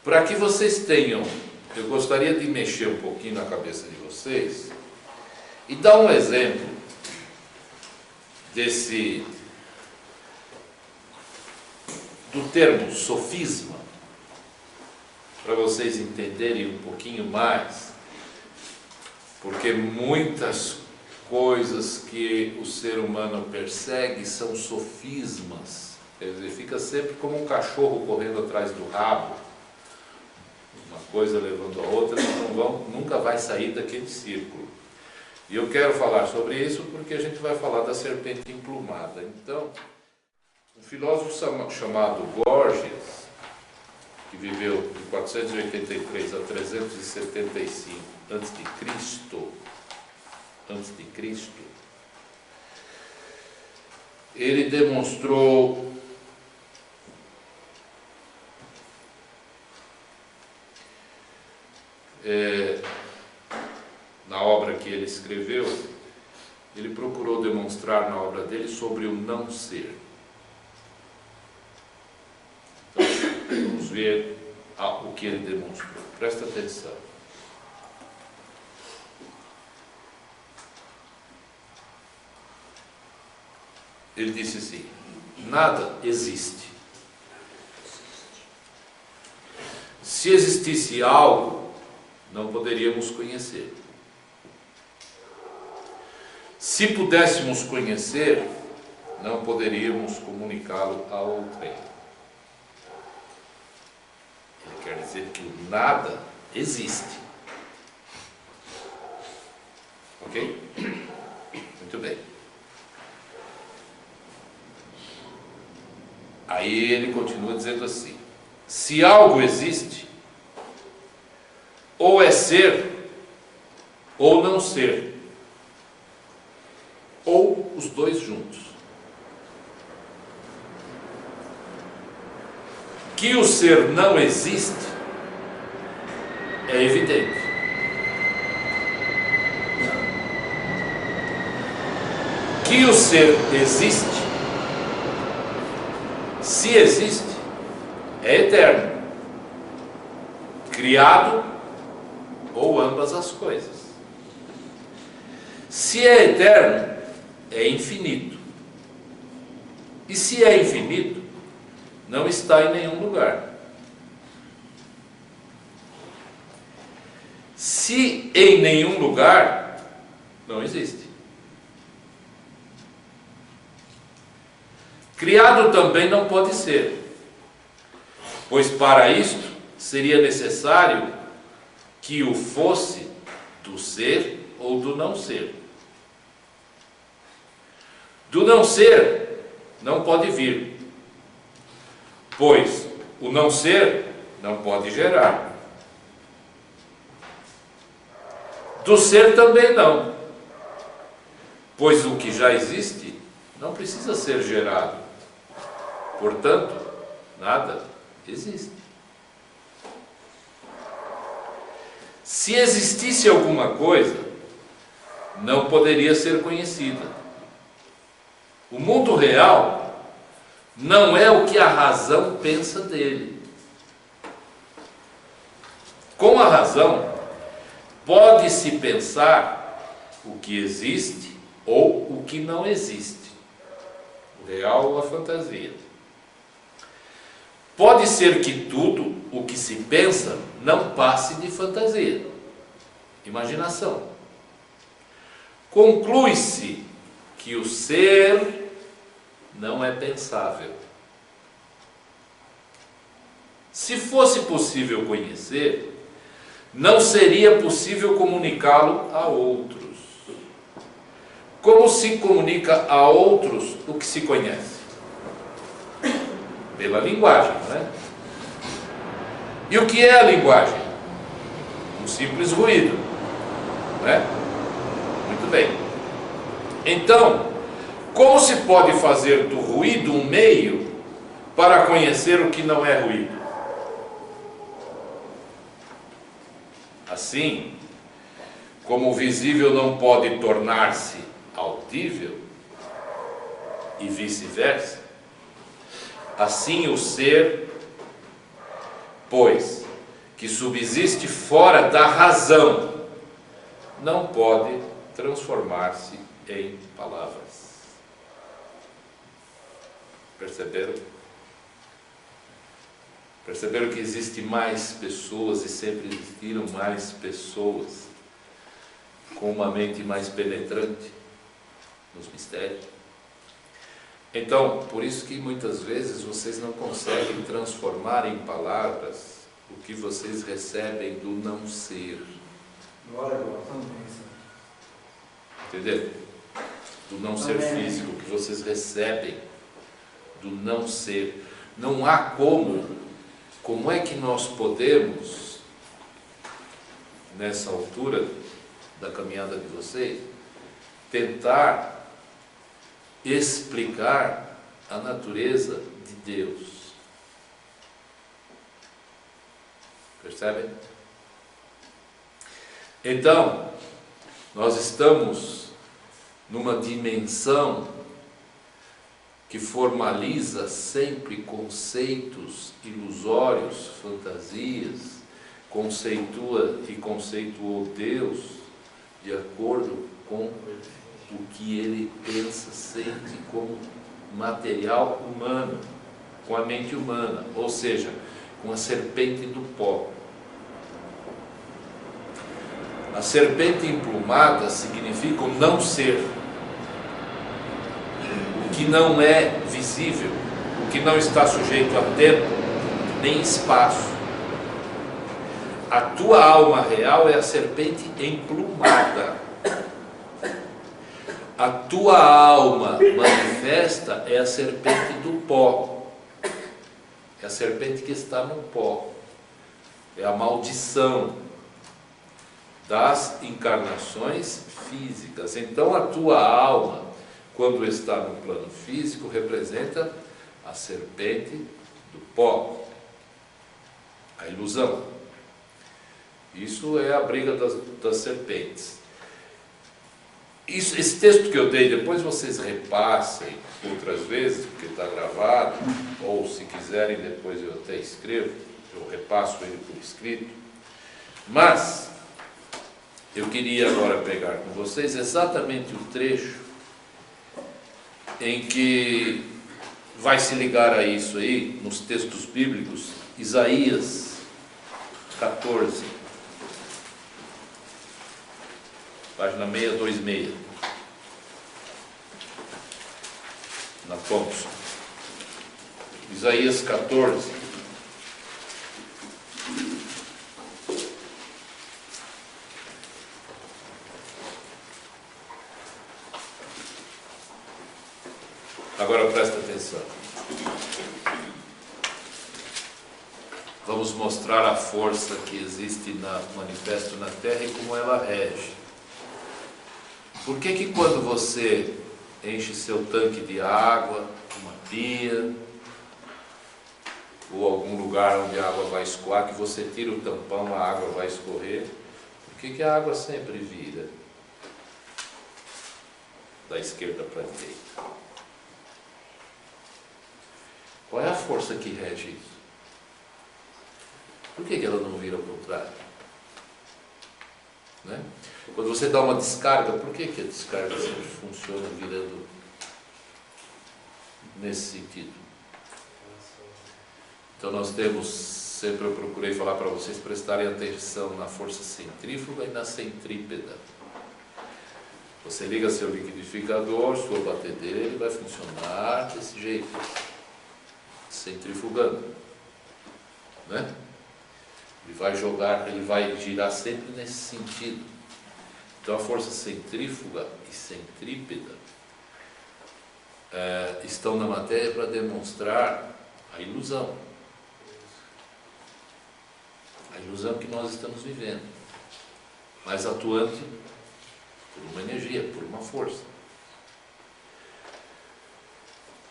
Para que vocês tenham, eu gostaria de mexer um pouquinho na cabeça de vocês e dar um exemplo do termo sofisma, para vocês entenderem um pouquinho mais, porque muitas coisas que o ser humano persegue são sofismas. Quer dizer, fica sempre como um cachorro correndo atrás do rabo, uma coisa levando a outra, nunca vai sair daquele círculo. E eu quero falar sobre isso porque a gente vai falar da serpente emplumada. Então, um filósofo chamado Gorgias, que viveu de 483 a 375 antes de Cristo, ele demonstrou na obra que ele escreveu, ele procurou demonstrar na obra dele sobre o não ser. Então, vamos ver o que ele demonstrou. Presta atenção. Ele disse assim: nada existe. Se existisse algo, não poderíamos conhecer. Se pudéssemos conhecer, não poderíamos comunicá-lo a outrem. Ele quer dizer que o nada existe. Ok? Muito bem. Aí ele continua dizendo assim: se algo existe, ou é ser, ou não ser, ou os dois juntos. Que o ser não existe é evidente. Que o ser existe, se existe, é eterno, criado ou ambas as coisas. Se é eterno, é infinito. E se é infinito, não está em nenhum lugar. Se em nenhum lugar, não existe. Criado também não pode ser, pois para isto seria necessário que o fosse do ser ou do não ser. Do não ser não pode vir, pois o não ser não pode gerar. Do ser também não, pois o que já existe não precisa ser gerado. Portanto, nada existe. Se existisse alguma coisa, não poderia ser conhecida. O mundo real não é o que a razão pensa dele. Com a razão, pode-se pensar o que existe ou o que não existe, o real ou a fantasia. Pode ser que tudo o que se pensa não passe de fantasia, imaginação. Conclui-se que o ser não é pensável. Se fosse possível conhecer, não seria possível comunicá-lo a outros. Como se comunica a outros o que se conhece? Pela linguagem, não é? E o que é a linguagem? Um simples ruído, não é? Muito bem. Então, como se pode fazer do ruído um meio para conhecer o que não é ruído? Assim, como o visível não pode tornar-se audível, e vice-versa, assim o ser, pois que subsiste fora da razão, não pode transformar-se em palavras. Perceberam? Perceberam que existe mais pessoas e sempre existiram mais pessoas com uma mente mais penetrante nos mistérios? Então, por isso que muitas vezes vocês não conseguem transformar em palavras o que vocês recebem do não ser. Entendeu? Do não ser físico que vocês recebem do não ser. Não há como é que nós podemos, nessa altura da caminhada de vocês, tentar explicar a natureza de Deus? Percebem? Então, nós estamos numa dimensão que formaliza sempre conceitos ilusórios, fantasias, conceitua e conceituou Deus de acordo com o que ele pensa, sente como material humano, com a mente humana, ou seja, com a serpente do pó. A serpente emplumada significa o não ser, o que não é visível, o que não está sujeito a tempo nem espaço. A tua alma real é a serpente emplumada. A tua alma manifesta é a serpente do pó. É a serpente que está no pó. É a maldição das encarnações físicas. Então a tua alma, quando está no plano físico, representa a serpente do pó, a ilusão. Isso é a briga das serpentes. Esse texto que eu dei, depois vocês repassem outras vezes, porque está gravado, ou se quiserem depois eu até escrevo, eu repasso ele por escrito. Mas eu queria agora pegar com vocês exatamente o trecho em que vai se ligar a isso aí, nos textos bíblicos, Isaías 14. Página 626, na Thompson. Isaías 14. Agora presta atenção. Vamos mostrar a força que existe manifesto na Terra e como ela rege. Por que quando você enche seu tanque de água, uma pia, ou algum lugar onde a água vai escoar, que você tira o tampão, a água vai escorrer, por que a água sempre vira da esquerda para a direita? Qual é a força que rege isso? Por que ela não vira ao contrário? Né? Quando você dá uma descarga, por que a descarga sempre funciona virando nesse sentido? Então nós temos, sempre eu procurei falar para vocês prestarem atenção na força centrífuga e na centrípeta. Você liga seu liquidificador, sua batedeira, ele vai funcionar desse jeito, centrifugando, né? Ele vai girar sempre nesse sentido. Então a força centrífuga e centrípeta estão na matéria para demonstrar a ilusão. A ilusão que nós estamos vivendo, mas atuante por uma energia, por uma força.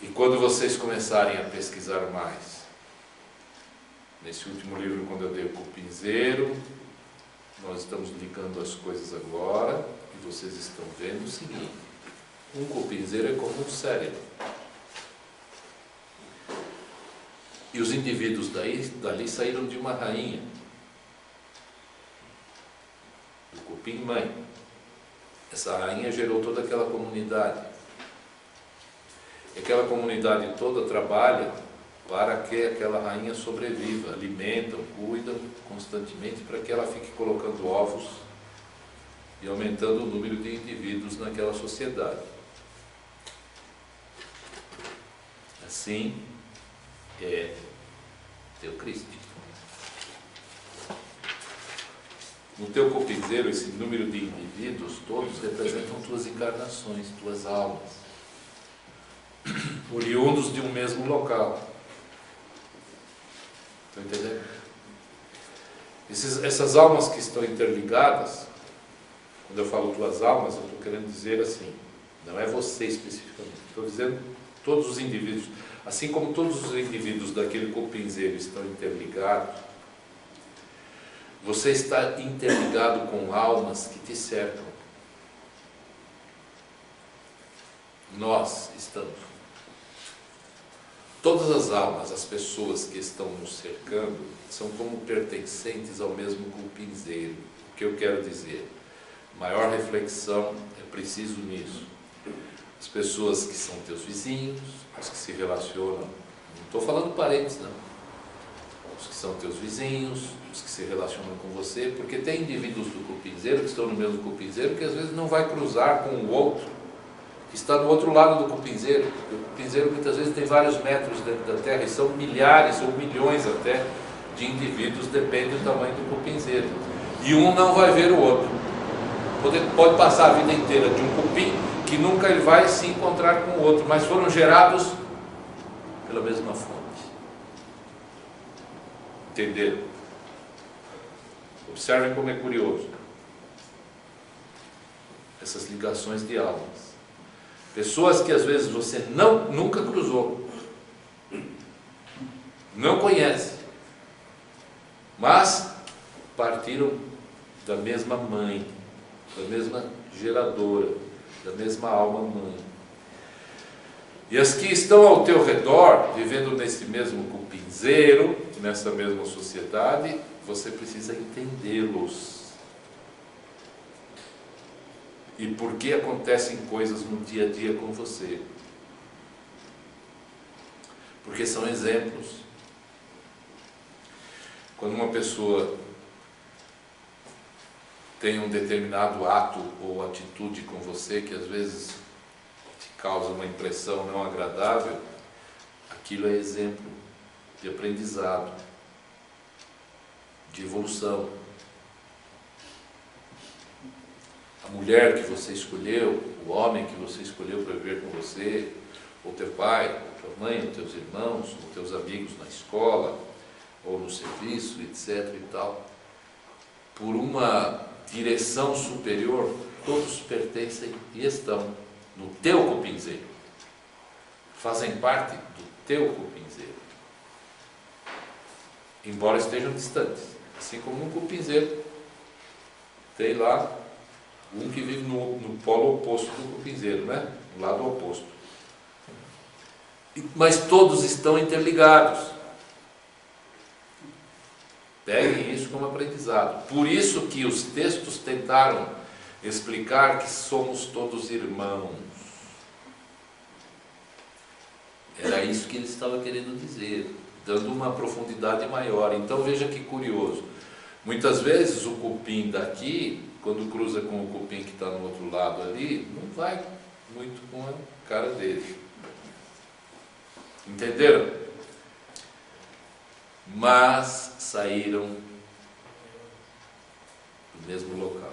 E quando vocês começarem a pesquisar mais, nesse último livro, quando eu dei o cupinzeiro, nós estamos ligando as coisas agora, e vocês estão vendo o seguinte: um cupinzeiro é como um cérebro. E os indivíduos dali saíram de uma rainha. cupim-mãe. Essa rainha gerou toda aquela comunidade. E aquela comunidade toda trabalha para que aquela rainha sobreviva, alimentam, cuidam constantemente para que ela fique colocando ovos e aumentando o número de indivíduos naquela sociedade. Assim é teocrístico. No teu cupinzeiro, esse número de indivíduos todos representam tuas encarnações, tuas almas, oriundos de um mesmo local. Estão entendendo? Essas almas que estão interligadas, quando eu falo tuas almas, eu estou querendo dizer assim, não é você especificamente, estou dizendo todos os indivíduos, assim como todos os indivíduos daquele cupinzeiro estão interligados, você está interligado com almas que te cercam. Nós estamos. Todas as almas, as pessoas que estão nos cercando, são como pertencentes ao mesmo cupinzeiro. O que eu quero dizer? Maior reflexão é preciso nisso. As pessoas que são teus vizinhos, os que se relacionam, não estou falando parentes, não. Os que são teus vizinhos, os que se relacionam com você, porque tem indivíduos do cupinzeiro que estão no mesmo cupinzeiro que às vezes não vai cruzar com o outro, que está do outro lado do cupinzeiro. O cupinzeiro muitas vezes tem vários metros dentro da terra e são milhares ou milhões até de indivíduos, depende do tamanho do cupinzeiro. E um não vai ver o outro. Pode passar a vida inteira de um cupim que nunca ele vai se encontrar com o outro, mas foram gerados pela mesma fonte. Entenderam? Observem como é curioso essas ligações de almas. Pessoas que às vezes você nunca cruzou, não conhece, mas partiram da mesma mãe, da mesma geradora, da mesma alma mãe. E as que estão ao teu redor, vivendo nesse mesmo cupinzeiro, nessa mesma sociedade, você precisa entendê-los. E por que acontecem coisas no dia a dia com você? Porque são exemplos. Quando uma pessoa tem um determinado ato ou atitude com você que às vezes te causa uma impressão não agradável, aquilo é exemplo de aprendizado, de evolução. A mulher que você escolheu, o homem que você escolheu para viver com você, ou teu pai, ou tua mãe, ou teus irmãos, ou teus amigos na escola, ou no serviço, etc. e tal, por uma direção superior, todos pertencem e estão no teu cupinzeiro, fazem parte do teu cupinzeiro, embora estejam distantes, assim como um cupinzeiro tem lá um que vive no polo oposto do cupinzeiro, né? No lado oposto. Mas todos estão interligados. Peguem isso como aprendizado. Por isso que os textos tentaram explicar que somos todos irmãos. Era isso que ele estava querendo dizer, dando uma profundidade maior. Então veja que curioso. Muitas vezes o cupim daqui, quando cruza com o cupim que está no outro lado ali, não vai muito com a cara dele. Entenderam? Mas saíram do mesmo local.